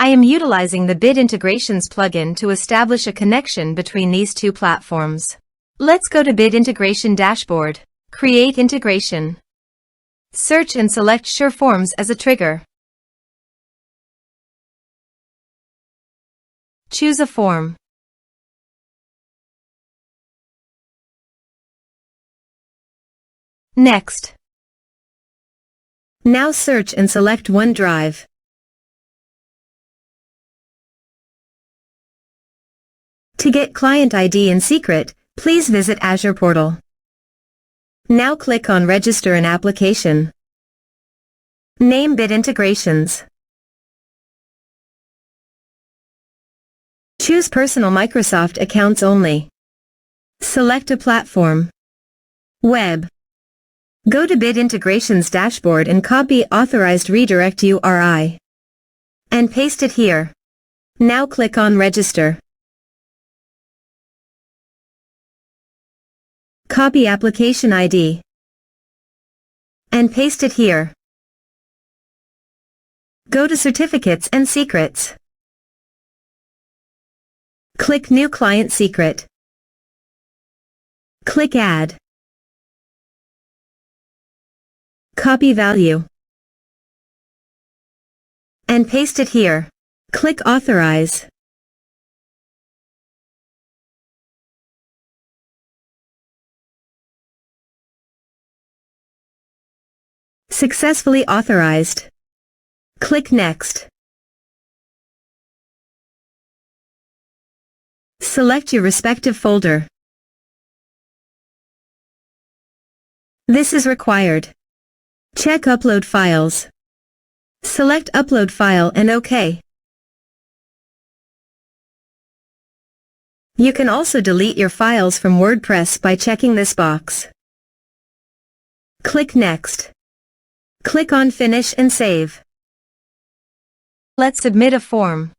I am utilizing the Bit Integrations plugin to establish a connection between these two platforms. Let's go to Bit Integration Dashboard. Create integration. Search and select SureForms as a trigger. Choose a form. Next. Now search and select OneDrive. To get client ID and secret, please visit Azure portal. Now click on Register an application. Name Bit Integrations. Choose Personal Microsoft Accounts only. Select a platform. Web. Go to Bit Integrations Dashboard and copy Authorized Redirect URI. And paste it here. Now click on Register. Copy application ID. And paste it here. Go to Certificates and Secrets. Click New Client Secret. Click Add. Copy value. And paste it here. Click Authorize. Successfully authorized. Click Next. Select your respective folder. This is required. Check Upload Files. Select Upload File and OK. You can also delete your files from WordPress by checking this box. Click Next. Click on Finish and Save. Let's submit a form.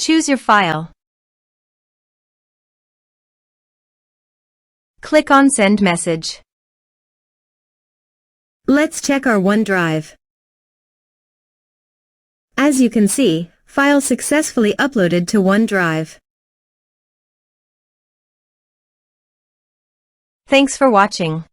Choose your file. Click on Send Message. Let's check our OneDrive. As you can see, file successfully uploaded to OneDrive. Thanks for watching.